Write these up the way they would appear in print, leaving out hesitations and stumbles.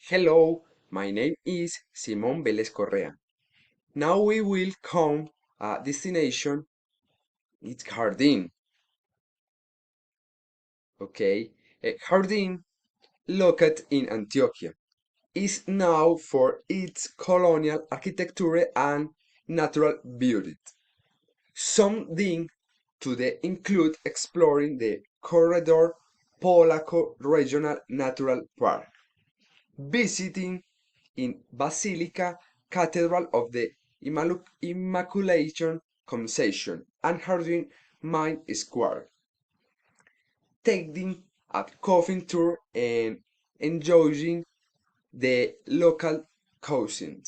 Hello, my name is Simón Vélez Correa. Now we will come a destination. It's Jardin. Okay, Jardin, located in Antioquia, is known for its colonial architecture and natural beauty. Something to the include exploring the Corredor Polaco Regional Natural Park, visiting in Basilica Cathedral of the Immaculation Conception and Harding Mine Square, taking a coffee tour and enjoying the local cuisine.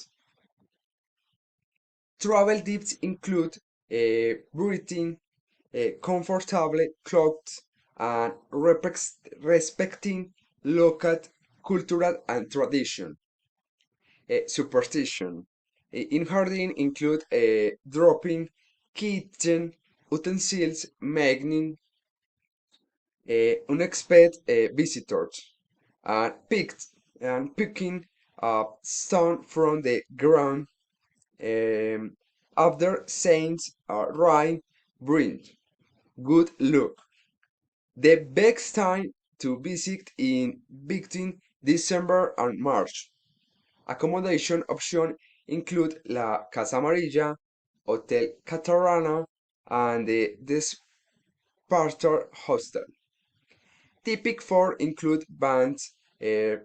Travel tips include breathing, comfortable clothes, and respecting local cultural and tradition. Superstition. In Hardin include dropping kitchen utensils, making unexpected visitors, and picking up stone from the ground after saints rain bring good luck. The best time to visit in between December and March. Accommodation options include La Casa Amarilla, Hotel Catarana, and the Despartor Hostel. Typical for include bands,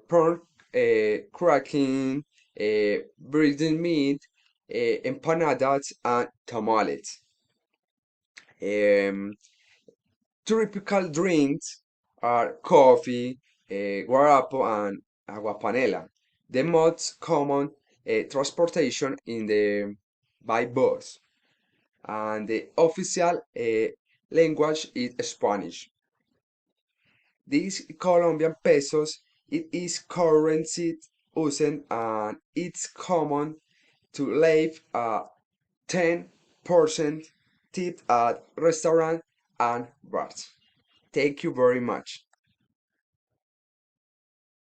pork cracking, breaded meat, empanadas, and tamales. Um, Typical drinks are coffee, guarapo, and aguapanela. The most common transportation in the by bus, and the official language is Spanish. These Colombian pesos, it is currency used and it's common to leave a 10% tip at restaurant and bars. Thank you very much.